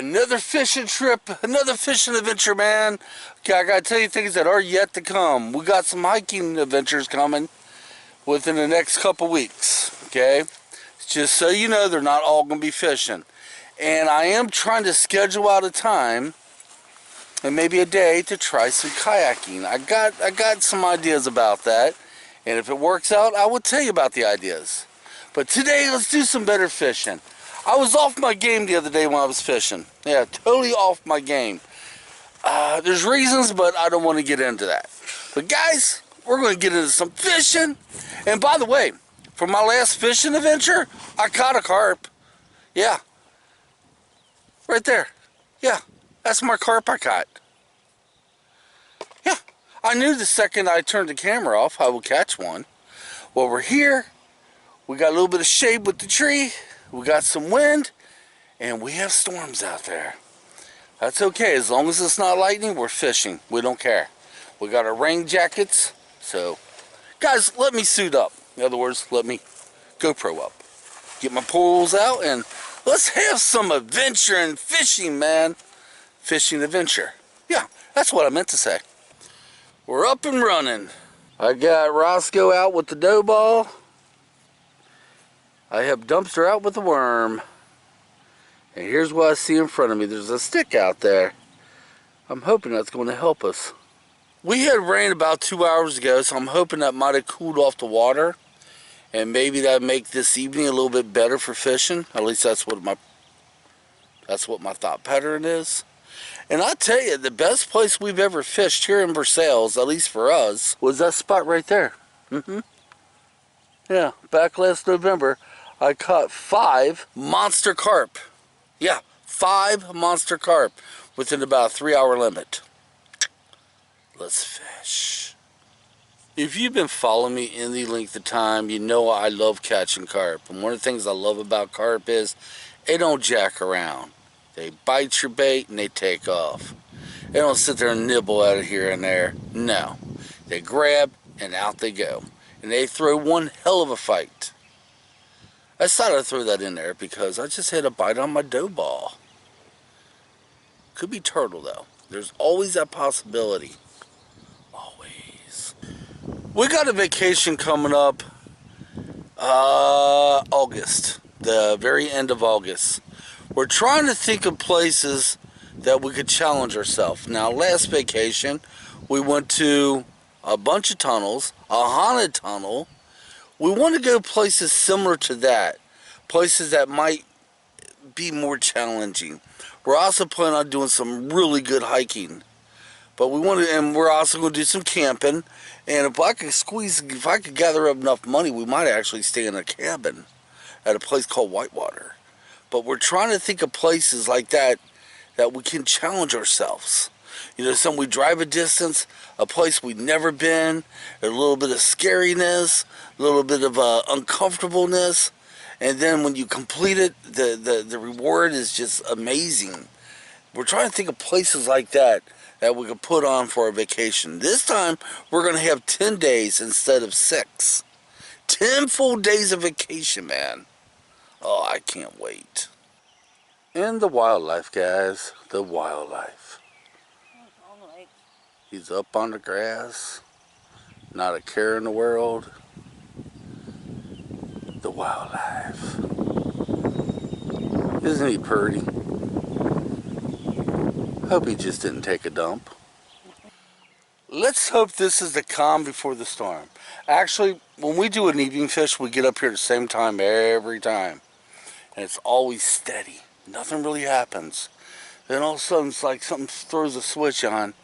Another fishing trip, another fishing adventure, man. Okay, I gotta tell you things that are yet to come. We got some hiking adventures coming within the next couple weeks, okay? Just so you know, they're not all gonna be fishing. And I am trying to schedule out a time and maybe a day to try some kayaking. I got some ideas about that. And if it works out, I will tell you about the ideas. But today, let's do some better fishing. I was off my game the other day when I was fishing. Yeah, totally off my game. There's reasons, but I don't want to get into that. But guys, we're going to get into some fishing. And by the way, for my last fishing adventure, I caught a carp. Yeah. Right there. Yeah, that's my carp I caught. Yeah, I knew the second I turned the camera off, I would catch one. Well, we're here. We got a little bit of shade with the tree. We got some wind, and we have storms out there. That's okay. As long as it's not lightning, we're fishing. We don't care. We got our rain jackets. So, guys, let me suit up. In other words, let me GoPro up. Get my poles out, and let's have some adventure and fishing, man. Fishing adventure. Yeah, that's what I meant to say. We're up and running. I got Roscoe out with the dough ball. I have Dumpster out with the worm. And here's what I see in front of me. There's a stick out there. I'm hoping that's going to help us. We had rain about 2 hours ago, so I'm hoping that might have cooled off the water. And maybe that'll make this evening a little bit better for fishing. At least that's what my thought pattern is. And I'll tell you, the best place we've ever fished here in Versailles, at least for us, was that spot right there. Yeah, back last November, I caught 5 monster carp. Yeah, 5 monster carp within about a 3-hour limit. Let's fish. If you've been following me any length of time, you know I love catching carp. And one of the things I love about carp is they don't jack around. They bite your bait and they take off. They don't sit there and nibble at it here and there. No. They grab and out they go. And they throw one hell of a fight. I decided to throw that in there because I just had a bite on my dough ball. Could be turtle though. There's always that possibility. Always. We got a vacation coming up August. The very end of August. We're trying to think of places that we could challenge ourselves. Now, last vacation, we went to a bunch of tunnels, a haunted tunnel. We want to go places similar to that, places that might be more challenging. We're also planning on doing some really good hiking, but and we're also going to do some camping. And if I could gather up enough money, we might actually stay in a cabin at a place called Whitewater. But we're trying to think of places like that we can challenge ourselves. You know, we drive a distance, a place we've never been, a little bit of scariness, a little bit of uncomfortableness, and then when you complete it, the reward is just amazing. We're trying to think of places like that we could put on for a vacation. This time, we're going to have 10 days instead of 6. 10 full days of vacation, man. Oh, I can't wait. And the wildlife, guys. The wildlife. He's up on the grass. Not a care in the world. The wildlife. Isn't he pretty? Hope he just didn't take a dump. Let's hope this is the calm before the storm. Actually, when we do an evening fish, we get up here at the same time every time. And it's always steady. Nothing really happens. Then all of a sudden it's like something throws a switch on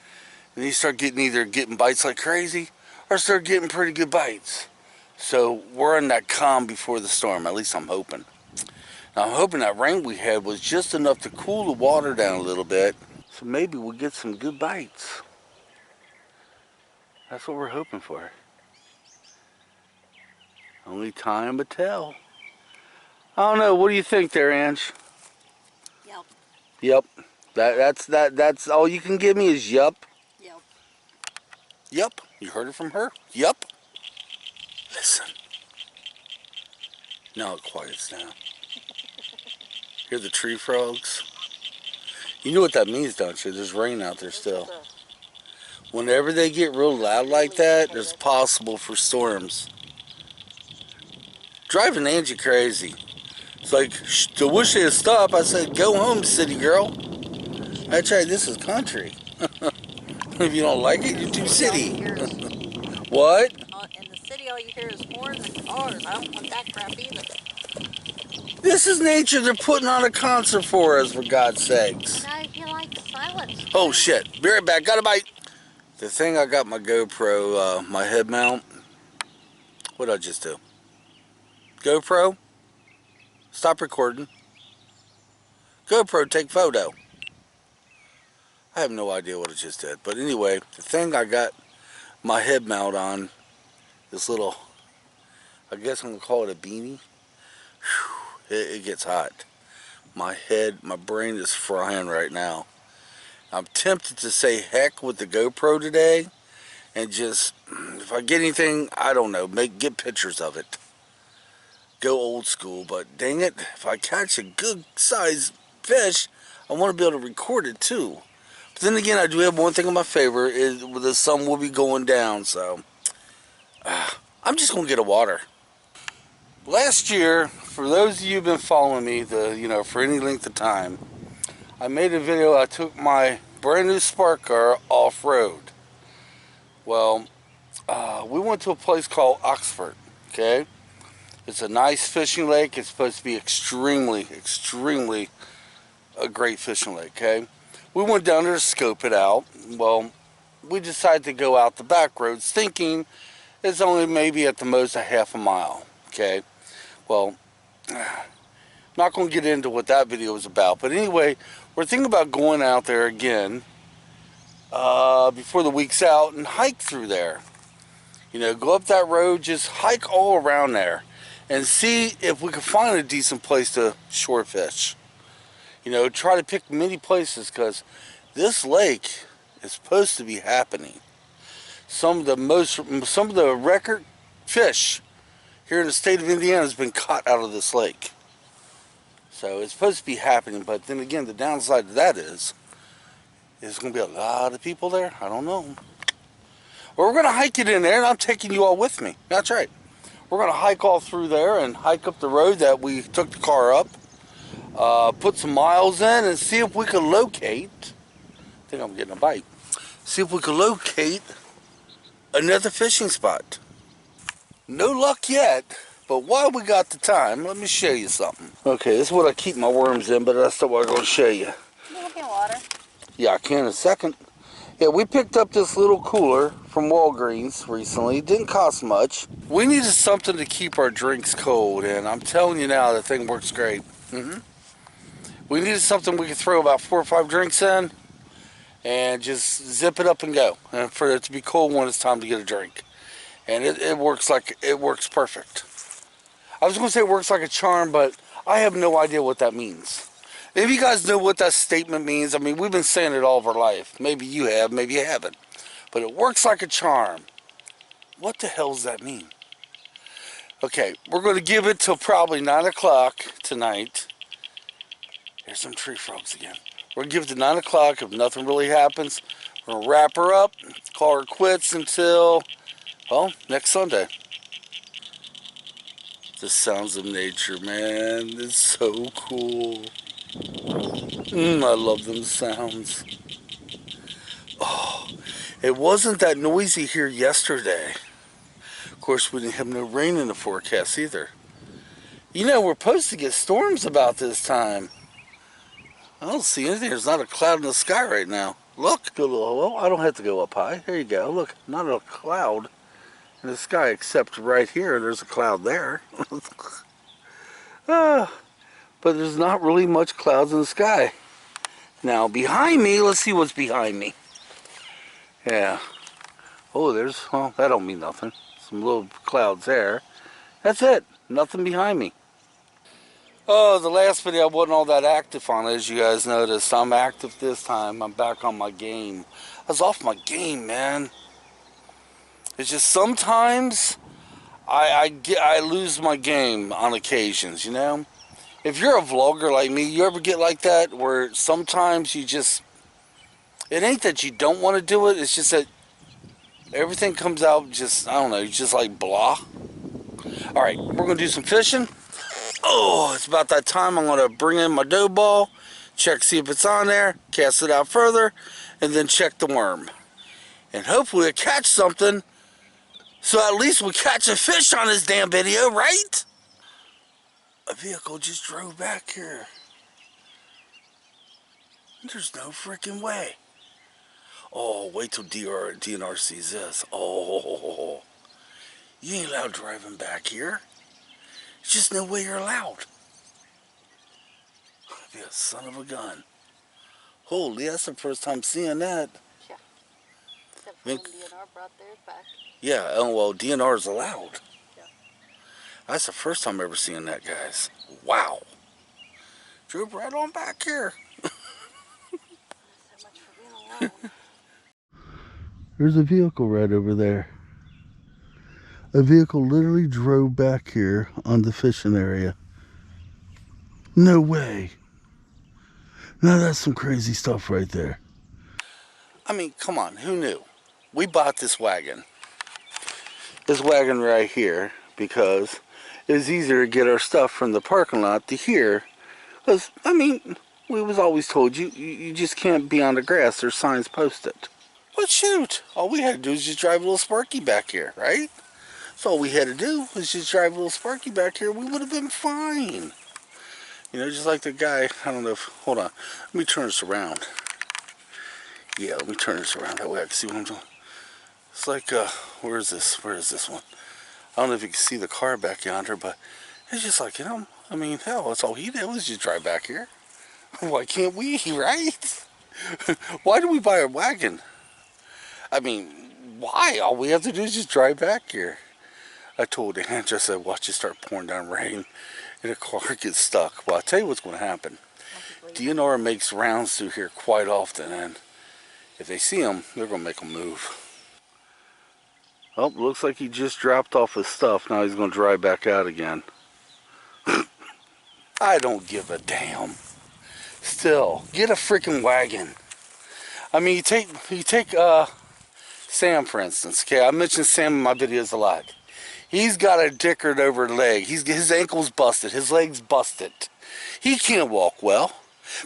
and you start either getting bites like crazy or start getting pretty good bites. So we're in that calm before the storm, at least I'm hoping. Now I'm hoping that rain we had was just enough to cool the water down a little bit, so maybe we'll get some good bites. That's what we're hoping for. Only time will tell. I don't know. What do you think there, Ange? Yep. That's all you can give me is yup. Yep. Yep. You heard it from her? Yup. Listen. Now it quiets down. Hear the tree frogs? You know what that means, don't you? There's rain out there still. Whenever they get real loud like that, there's possible for storms. Driving Angie crazy. It's like, I wish they'd stop. I said, go home, city girl. That's right, this is country. If you don't like it, you're too city. What? In the city, all you hear is horns and cars. I don't want that crap either. This is nature. They're putting on a concert for us, for God's sakes. Guys, you like silence. Oh, shit. Be right back. Got a bite. The thing I got my GoPro, my head mount. What did I just do? GoPro? Stop recording. GoPro, take photo. I have no idea what it just did. But anyway, the thing I got my head mount on, this little, I guess I'm going to call it a beanie. Whew, it gets hot. My head, my brain is frying right now. I'm tempted to say heck with the GoPro today and just, if I get anything, I don't know, get pictures of it. Go old school, but dang it, if I catch a good size fish, I want to be able to record it too. But then again, I do have one thing in my favor, is the sun will be going down, so I'm just going to get a water. Last year, for those of you who've been following me, for any length of time, I made a video. I took my brand new Spark car off-road. Well, we went to a place called Oxford, okay? It's a nice fishing lake. It's supposed to be extremely a great fishing lake, okay? We went down there to scope it out. Well, we decided to go out the back roads thinking it's only maybe at the most a half a mile, okay? Well, I'm not going to get into what that video was about, but anyway, we're thinking about going out there again before the week's out and hike through there. You know, go up that road, just hike all around there and see if we can find a decent place to shore fish. You know, try to pick many places, because this lake is supposed to be happening. Some of the record fish here in the state of Indiana has been caught out of this lake. So it's supposed to be happening, but then again, the downside to that is there's going to be a lot of people there. I don't know. Well, we're going to hike it in there, and I'm taking you all with me. That's right. We're going to hike all through there and hike up the road that we took the car up. Put some miles in and see if we can locate, I think I'm getting a bite, see if we can locate another fishing spot. No luck yet, but while we got the time, let me show you something. Okay, this is what I keep my worms in, but that's not what I'm going to show you. Can you give me water? Yeah, I can in a second. Yeah, we picked up this little cooler from Walgreens recently. It didn't cost much. We needed something to keep our drinks cold, and I'm telling you now, the thing works great. We needed something we could throw about 4 or 5 drinks in and just zip it up and go. And for it to be cold when it's time to get a drink. And it works perfect. I was going to say it works like a charm, but I have no idea what that means. If you guys know what that statement means, I mean, we've been saying it all of our life. Maybe you have, maybe you haven't. But it works like a charm. What the hell does that mean? Okay, we're going to give it till probably 9 o'clock tonight. There's some tree frogs again. We're going to give it to 9 o'clock. If nothing really happens, we're going to wrap her up, call her quits until, well, next Sunday. The sounds of nature, man. It's so cool. I love them sounds. Oh, it wasn't that noisy here yesterday. Of course, we didn't have no rain in the forecast either. You know, we're supposed to get storms about this time. I don't see anything. There's not a cloud in the sky right now. Look, well, I don't have to go up high. There you go. Look, not a cloud in the sky, except right here. There's a cloud there. But there's not really much clouds in the sky. Now, behind me, let's see what's behind me. Yeah. Oh, well, that don't mean nothing. Some little clouds there. That's it. Nothing behind me. Oh, the last video I wasn't all that active on, as you guys noticed. I'm active this time. I'm back on my game. I was off my game, man. It's just sometimes I lose my game on occasions, you know? If you're a vlogger like me, you ever get like that where sometimes you just, it ain't that you don't want to do it, it's just that everything comes out just, I don't know, just like blah. Alright, we're going to do some fishing. Oh, it's about that time. I'm going to bring in my dough ball, check, see if it's on there, cast it out further, and then check the worm. And hopefully we'll catch something, so at least we'll catch a fish on this damn video, right? A vehicle just drove back here. There's no freaking way. Oh, wait till DNR sees this. Oh, you ain't allowed driving back here. There's just no way you're allowed. Be a son of a gun. Holy, that's the first time seeing that. Yeah. Except for when Think- DNR brought theirs back. Yeah, oh well, DNR is allowed. Yeah. That's the first time ever seeing that, guys. Wow. Drove right on back here. So much for being alone. There's a vehicle right over there. A vehicle literally drove back here on the fishing area. No way. Now that's some crazy stuff right there. I mean, come on, who knew? We bought this wagon. This wagon right here because it was easier to get our stuff from the parking lot to here. Because, I mean, we was always told you just can't be on the grass. There's signs posted. But shoot, all we had to do was just drive a little Sparky back here, right? So all we had to do was just drive a little Sparky back here. We would have been fine. You know, just like the guy, I don't know if, hold on. Let me turn this around. Yeah, let me turn this around. That way I can see what I'm doing. It's like, where is this? Where is this one? I don't know if you can see the car back yonder, but it's just like, you know, I mean, hell, that's all he did was just drive back here. Why can't we, right? Why do we buy a wagon? I mean, why? All we have to do is just drive back here. I told Andrew, I said, watch it start pouring down rain and the car gets stuck. Well, I'll tell you what's going to happen. DNR makes rounds through here quite often, and if they see him, they're going to make him move. Oh, looks like he just dropped off his stuff. Now he's going to drive back out again. I don't give a damn. Still, get a freaking wagon. I mean, you take Sam, for instance. Okay, I mentioned Sam in my videos a lot. He's got a dickered over leg. His ankle's busted. His leg's busted. He can't walk well.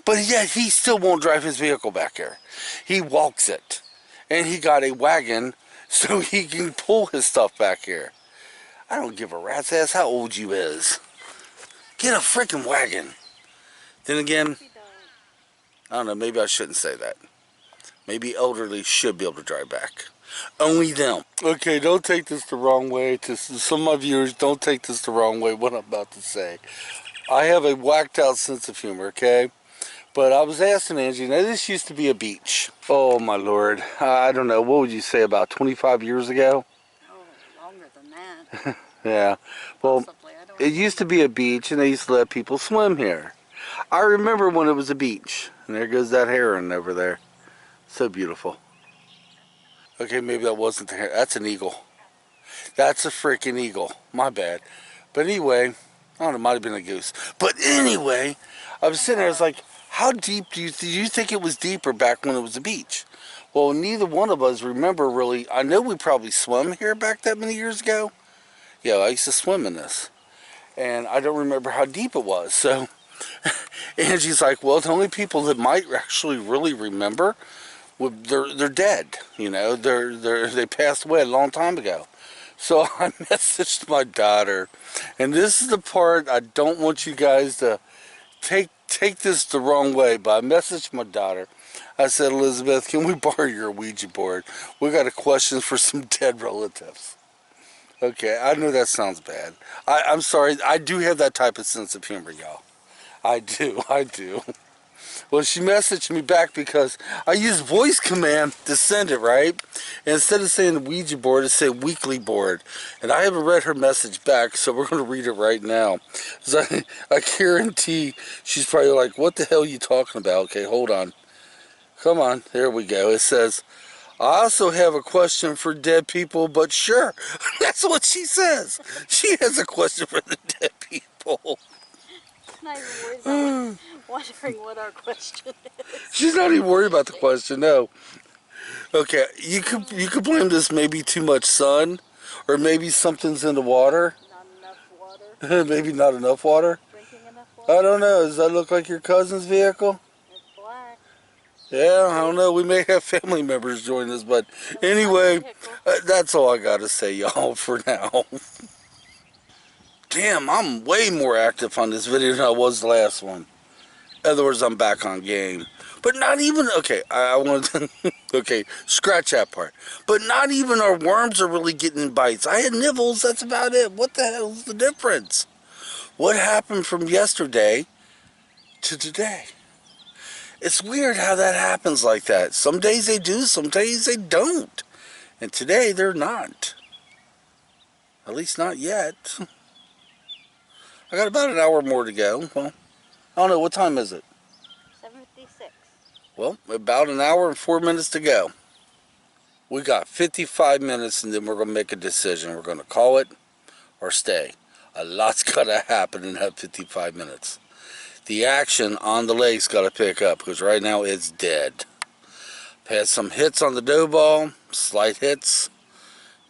But yet he still won't drive his vehicle back here. He walks it. And he got a wagon so he can pull his stuff back here. I don't give a rat's ass how old you is. Get a freaking wagon. Then again, I don't know, maybe I shouldn't say that. Maybe elderly should be able to drive back. Only them. Okay, don't take this the wrong way. Some of my viewers, don't take this the wrong way, what I'm about to say. I have a whacked out sense of humor, okay? But I was asking Angie, now this used to be a beach. Oh my Lord. I don't know, what would you say, about 25 years ago? Oh, longer than that. Yeah. Well, Possibly, I don't it used to be a beach and they used to let people swim here. I remember when it was a beach. And there goes that heron over there. So beautiful. Okay, maybe that wasn't the heron. That's an eagle. That's a freaking eagle. My bad. But anyway, I don't know, it might have been a goose. But anyway, I was sitting there, I was like, how deep do you think it was deeper back when it was a beach? Well, neither one of us remember really. I know we probably swam here back that many years ago. Yeah, I used to swim in this. And I don't remember how deep it was. So Angie's like, well, the only people that might actually really remember, they're dead. You know, they passed away a long time ago. So I messaged my daughter, and this is the part I don't want you guys to take this the wrong way, but I messaged my daughter. I said, Elizabeth, can we borrow your Ouija board? We got a question for some dead relatives. Okay, I know that sounds bad. I'm sorry, I do have that type of sense of humor, y'all. I do. Well, she messaged me back because I used voice command to send it, right? And instead of saying the Ouija board, it said weekly board. And I haven't read her message back, so we're going to read it right now. So I guarantee she's probably like, what the hell are you talking about? Okay, hold on. Come on, there we go. It says, I also have a question for dead people, but sure. That's what she says. She has a question for the dead people. not even worried about wondering what our question is. She's not even worried about the question, no. Okay, you could blame this maybe too much sun, or maybe something's in the water. Not enough water. Maybe not enough water. Drinking enough I water. don't know. Does that look like your cousin's vehicle? It's black. Yeah, I don't know. We may have family members join us, but anyway, that's all I got to say, y'all, for now. Damn, I'm way more active on this video than I was the last one. In other words, I'm back on game. But not even, okay, I want to, okay, scratch that part. But not even our worms are really getting bites. I had nibbles, that's about it. What the hell's the difference? What happened from yesterday to today? It's weird how that happens like that. Some days they do, some days they don't. And today they're not. At least not yet. I got about an hour more to go. Well, I don't know, what time is it? 7:56. Well, about an hour and 4 minutes to go. We got 55 minutes and then we're going to make a decision. We're going to call it or stay. A lot's got to happen in that 55 minutes. The action on the lake's got to pick up because right now it's dead. Had some hits on the dough ball, slight hits,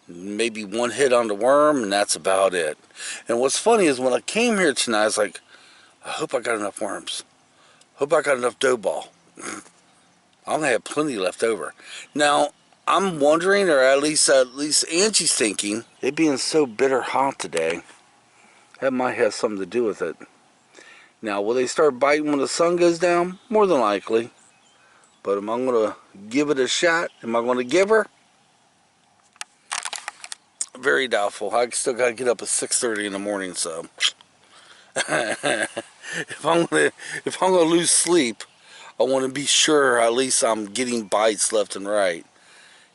maybe one hit on the worm, and that's about it. And what's funny is when I came here tonight, I was like, I hope I got enough worms. Hope I got enough dough ball. I only have plenty left over. Now, I'm wondering, or at least Angie's thinking, it being so bitter hot today, that might have something to do with it. Now, will they start biting when the sun goes down? More than likely. But am I going to give it a shot? Am I going to give her? Very doubtful. I still got to get up at 6:30 in the morning, so if I'm gonna lose sleep, I want to be sure at least I'm getting bites left and right.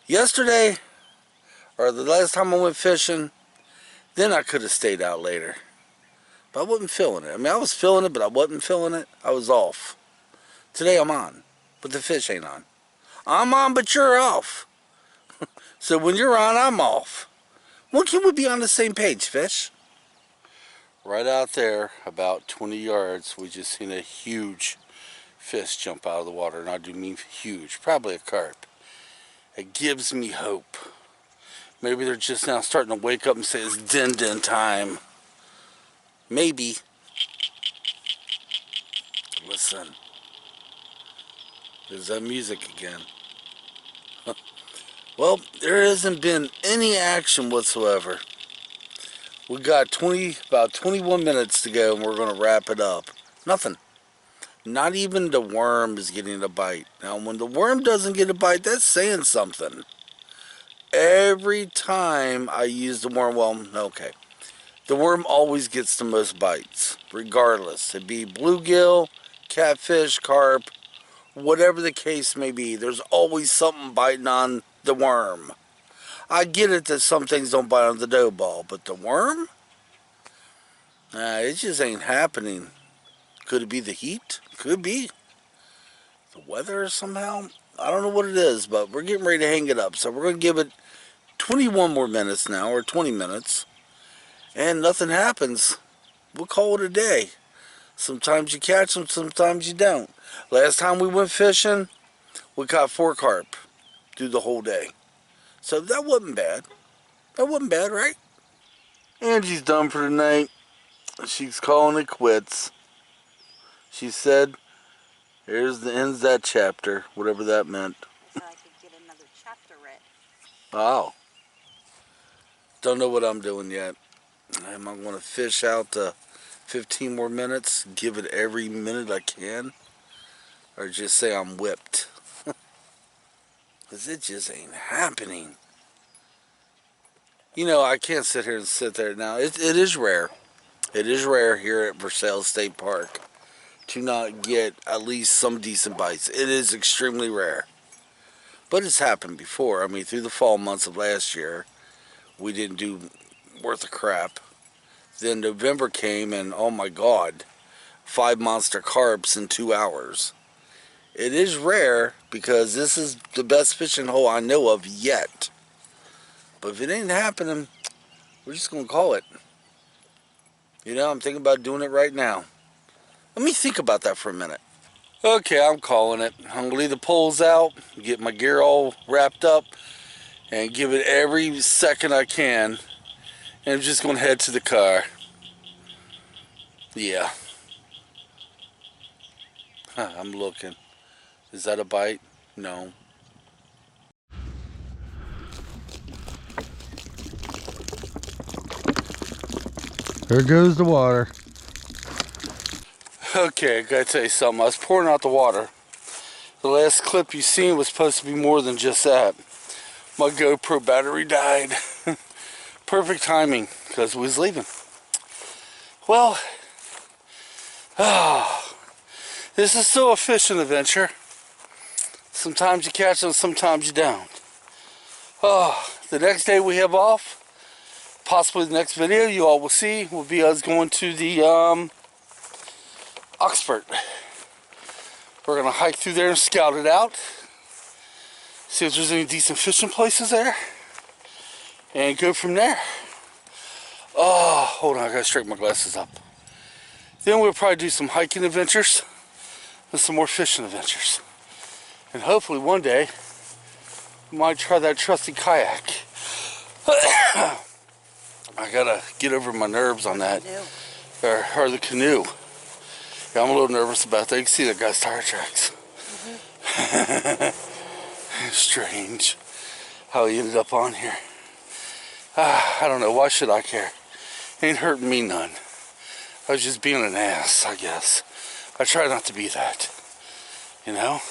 Yesterday, or the last time I went fishing, then I could have stayed out later. But I wasn't feeling it. I mean, I was feeling it, but I wasn't feeling it. I was off. Today I'm on, but the fish ain't on. I'm on, but you're off. So when you're on, I'm off. When can we be on the same page, fish? Right out there, about 20 yards, we just seen a huge fish jump out of the water. And I do mean huge, probably a carp. It gives me hope. Maybe they're just now starting to wake up and say it's din time. Maybe. Listen. There's that music again. Well, there hasn't been any action whatsoever. We got about 21 minutes to go and we're going to wrap it up. Nothing. Not even the worm is getting a bite. Now, when the worm doesn't get a bite, that's saying something. Every time I use the worm, well, okay. The worm always gets the most bites, regardless. It be bluegill, catfish, carp, whatever the case may be. There's always something biting on the worm. I get it that some things don't bite on the dough ball, but the worm? Nah, it just ain't happening. Could it be the heat? Could be. The weather somehow? I don't know what it is, but we're getting ready to hang it up. So we're going to give it 21 more minutes now, or 20 minutes. And nothing happens. We'll call it a day. Sometimes you catch them, sometimes you don't. Last time we went fishing, we caught 4 carp through the whole day. So that wasn't bad. That wasn't bad, right? Angie's done for the night. She's calling it quits. She said, here's the ends that chapter, whatever that meant. So I could get another chapter read. Wow. Don't know what I'm doing yet. Am I going to fish out the 15 more minutes, give it every minute I can, or just say I'm whipped? Because it just ain't happening. You know, I can't sit here and sit there now. It is rare. It is rare here at Versailles State Park to not get at least some decent bites. It is extremely rare. But it's happened before. I mean, through the fall months of last year, we didn't do worth a crap. Then November came and, oh my God, 5 monster carps in 2 hours. It is rare because this is the best fishing hole I know of yet. But if it ain't happening, we're just going to call it. You know, I'm thinking about doing it right now. Let me think about that for a minute. Okay, I'm calling it. I'm gonna leave the poles out, get my gear all wrapped up, and give it every second I can. And I'm just gonna head to the car. Yeah. Huh, I'm looking. Is that a bite? No. There goes the water. Okay, I gotta tell you something. I was pouring out the water. The last clip you seen was supposed to be more than just that. My GoPro battery died. Perfect timing, because we was leaving. Well, this is still a fishing adventure. Sometimes you catch them, sometimes you don't. The next day we have off, possibly the next video you all will see, will be us going to the Oxford. We're going to hike through there and scout it out. See if there's any decent fishing places there. And go from there. Oh, hold on, I gotta straighten my glasses up. Then we'll probably do some hiking adventures and some more fishing adventures. And hopefully one day, we might try that trusty kayak. I gotta get over my nerves on that. Or the canoe. Yeah, I'm a little nervous about that. You can see that guy's tire tracks. Strange how he ended up on here. I don't know, why should I care? Ain't hurting me none. I was just being an ass, I guess. I try not to be that, you know?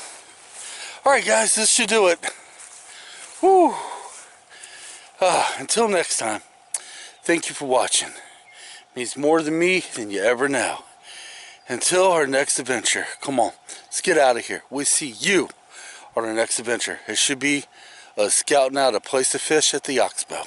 Alright guys, this should do it. Whew. Until next time, thank you for watching. It means more to me than you ever know. Until our next adventure, come on, let's get out of here. We'll see you on our next adventure. It should be scouting out a place to fish at the Oxbow.